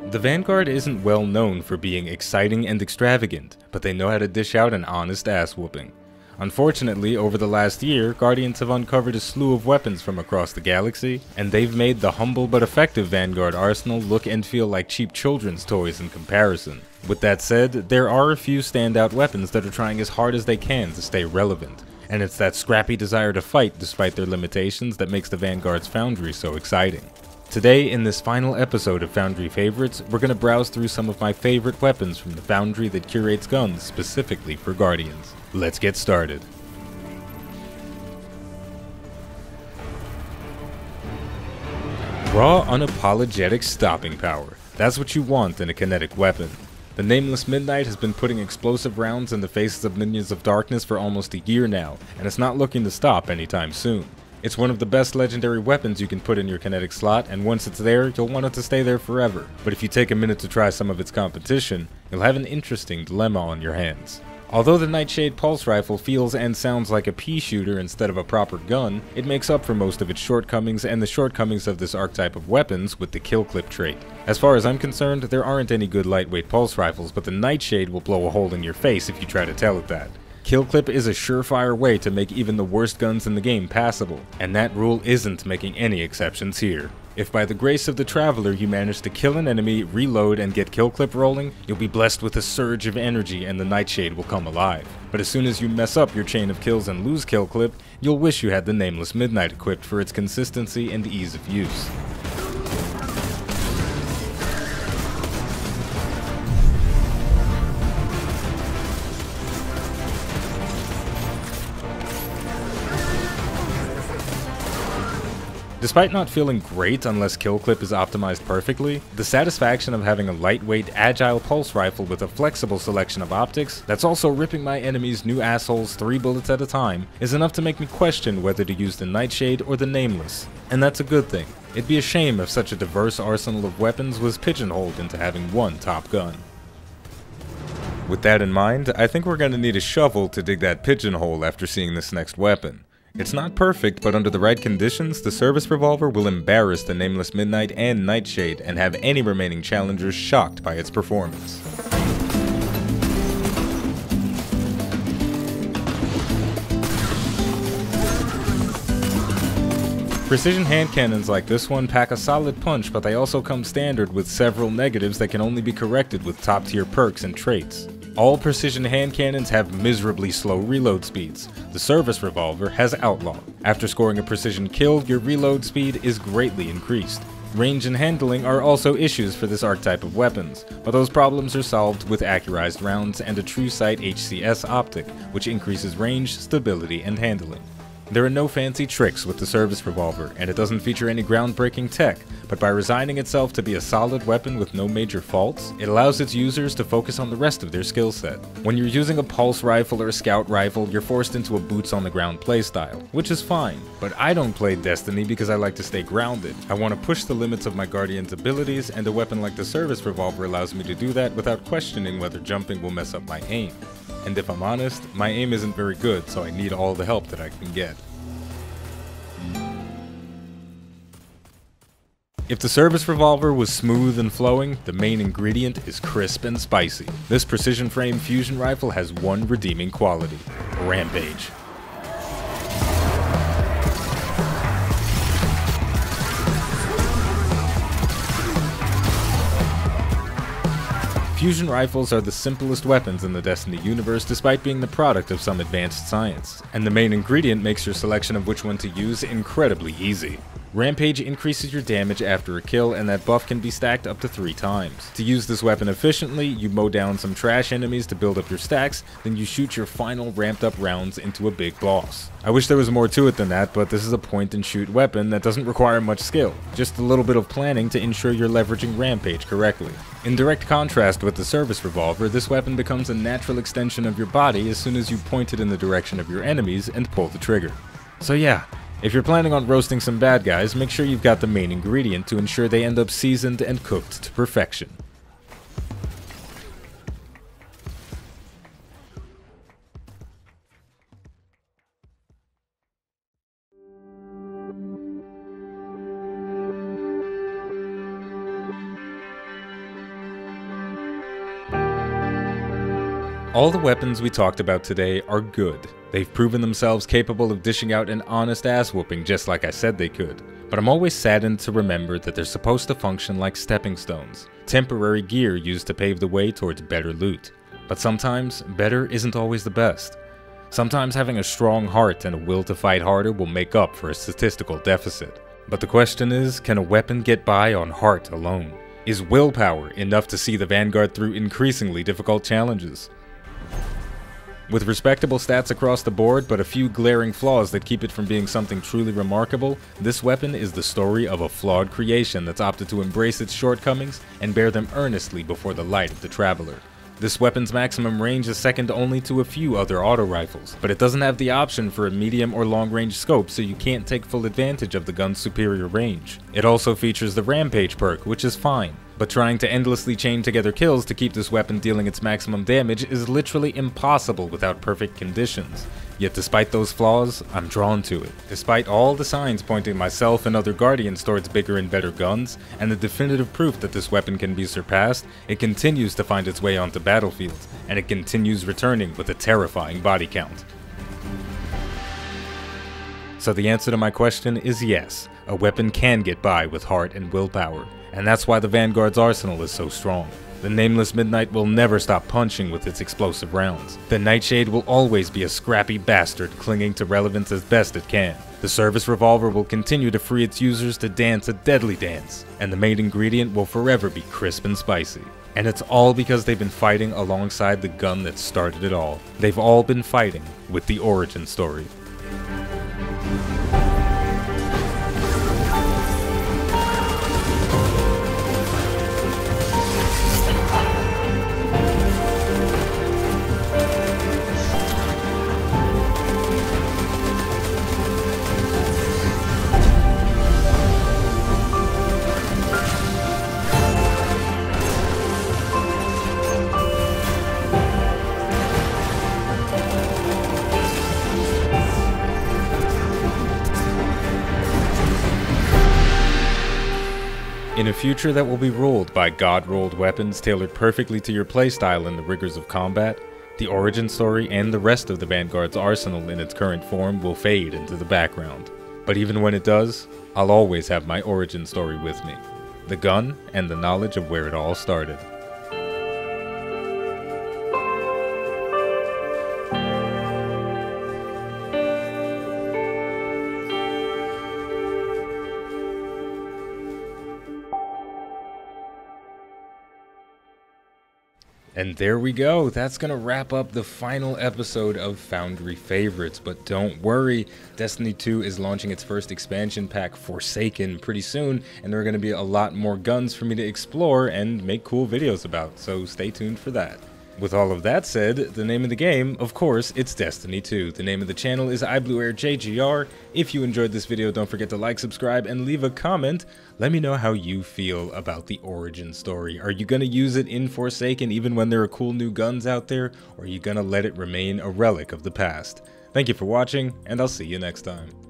The Vanguard isn't well known for being exciting and extravagant, but they know how to dish out an honest ass-whooping. Unfortunately, over the last year, Guardians have uncovered a slew of weapons from across the galaxy, and they've made the humble but effective Vanguard arsenal look and feel like cheap children's toys in comparison. With that said, there are a few standout weapons that are trying as hard as they can to stay relevant, and it's that scrappy desire to fight despite their limitations that makes the Vanguard's Foundry so exciting. Today, in this final episode of Foundry Favorites, we're going to browse through some of my favorite weapons from the Foundry that curates guns specifically for Guardians. Let's get started. Raw, unapologetic stopping power. That's what you want in a kinetic weapon. The Nameless Midnight has been putting explosive rounds in the faces of minions of darkness for almost a year now, and it's not looking to stop anytime soon. It's one of the best legendary weapons you can put in your kinetic slot, and once it's there, you'll want it to stay there forever. But if you take a minute to try some of its competition, you'll have an interesting dilemma on your hands. Although the Nightshade Pulse Rifle feels and sounds like a pea shooter instead of a proper gun, it makes up for most of its shortcomings and the shortcomings of this archetype of weapons with the kill clip trait. As far as I'm concerned, there aren't any good lightweight pulse rifles, but the Nightshade will blow a hole in your face if you try to tell it that. Kill clip is a surefire way to make even the worst guns in the game passable, and that rule isn't making any exceptions here. If by the grace of the Traveler you manage to kill an enemy, reload, and get kill clip rolling, you'll be blessed with a surge of energy and the Nightshade will come alive. But as soon as you mess up your chain of kills and lose kill clip, you'll wish you had the Nameless Midnight equipped for its consistency and ease of use. Despite not feeling great unless kill clip is optimized perfectly, the satisfaction of having a lightweight, agile pulse rifle with a flexible selection of optics that's also ripping my enemies new assholes 3 bullets at a time is enough to make me question whether to use the Nightshade or the Nameless. And that's a good thing. It'd be a shame if such a diverse arsenal of weapons was pigeonholed into having one top gun. With that in mind, I think we're going to need a shovel to dig that pigeonhole after seeing this next weapon. It's not perfect, but under the right conditions, the Service Revolver will embarrass the Nameless Midnight and Nightshade and have any remaining challengers shocked by its performance. Precision hand cannons like this one pack a solid punch, but they also come standard with several negatives that can only be corrected with top tier perks and traits. All precision hand cannons have miserably slow reload speeds. The Service Revolver has Outlaw. After scoring a precision kill, your reload speed is greatly increased. Range and handling are also issues for this archetype of weapons, but those problems are solved with accurized rounds and a True Sight HCS optic, which increases range, stability, and handling. There are no fancy tricks with the Service Revolver, and it doesn't feature any groundbreaking tech, but by resigning itself to be a solid weapon with no major faults, it allows its users to focus on the rest of their skill set. When you're using a pulse rifle or a scout rifle, you're forced into a boots-on-the-ground playstyle, which is fine, but I don't play Destiny because I like to stay grounded. I want to push the limits of my Guardian's abilities, and a weapon like the Service Revolver allows me to do that without questioning whether jumping will mess up my aim. And if I'm honest, my aim isn't very good, so I need all the help that I can get. If the Service Revolver was smooth and flowing, the main ingredient is crisp and spicy. This precision frame fusion rifle has one redeeming quality: Rampage. Fusion rifles are the simplest weapons in the Destiny universe despite being the product of some advanced science, and the main ingredient makes your selection of which one to use incredibly easy. Rampage increases your damage after a kill, and that buff can be stacked up to 3 times. To use this weapon efficiently, you mow down some trash enemies to build up your stacks, then you shoot your final ramped up rounds into a big boss. I wish there was more to it than that, but this is a point and shoot weapon that doesn't require much skill, just a little bit of planning to ensure you're leveraging Rampage correctly. In direct contrast with the Service Revolver, this weapon becomes a natural extension of your body as soon as you point it in the direction of your enemies and pull the trigger. So yeah, if you're planning on roasting some bad guys, make sure you've got the main ingredient to ensure they end up seasoned and cooked to perfection. All the weapons we talked about today are good. They've proven themselves capable of dishing out an honest ass whooping just like I said they could. But I'm always saddened to remember that they're supposed to function like stepping stones, temporary gear used to pave the way towards better loot. But sometimes, better isn't always the best. Sometimes having a strong heart and a will to fight harder will make up for a statistical deficit. But the question is, can a weapon get by on heart alone? Is willpower enough to see the Vanguard through increasingly difficult challenges? With respectable stats across the board, but a few glaring flaws that keep it from being something truly remarkable, this weapon is the story of a flawed creation that's opted to embrace its shortcomings and bear them earnestly before the light of the Traveler. This weapon's maximum range is second only to a few other auto rifles, but it doesn't have the option for a medium or long range scope, so you can't take full advantage of the gun's superior range. It also features the Rampage perk, which is fine, but trying to endlessly chain together kills to keep this weapon dealing its maximum damage is literally impossible without perfect conditions. Yet despite those flaws, I'm drawn to it. Despite all the signs pointing myself and other Guardians towards bigger and better guns, and the definitive proof that this weapon can be surpassed, it continues to find its way onto battlefields, and it continues returning with a terrifying body count. So the answer to my question is yes, a weapon can get by with heart and willpower, and that's why the Vanguard's arsenal is so strong. The Nameless Midnight will never stop punching with its explosive rounds. The Nightshade will always be a scrappy bastard clinging to relevance as best it can. The Service Revolver will continue to free its users to dance a deadly dance. And the main ingredient will forever be crisp and spicy. And it's all because they've been fighting alongside the gun that started it all. They've all been fighting with the origin story. In a future that will be ruled by God-rolled weapons tailored perfectly to your playstyle and the rigors of combat, the origin story and the rest of the Vanguard's arsenal in its current form will fade into the background. But even when it does, I'll always have my origin story with me, the gun and the knowledge of where it all started. And there we go, that's gonna wrap up the final episode of Foundry Favorites, but don't worry, Destiny 2 is launching its first expansion pack, Forsaken, pretty soon, and there are gonna be a lot more guns for me to explore and make cool videos about, so stay tuned for that. With all of that said, the name of the game, of course, it's Destiny 2. The name of the channel is iBluairJgR. If you enjoyed this video, don't forget to like, subscribe, and leave a comment. Let me know how you feel about the origin story. Are you going to use it in Forsaken even when there are cool new guns out there, or are you going to let it remain a relic of the past? Thank you for watching, and I'll see you next time.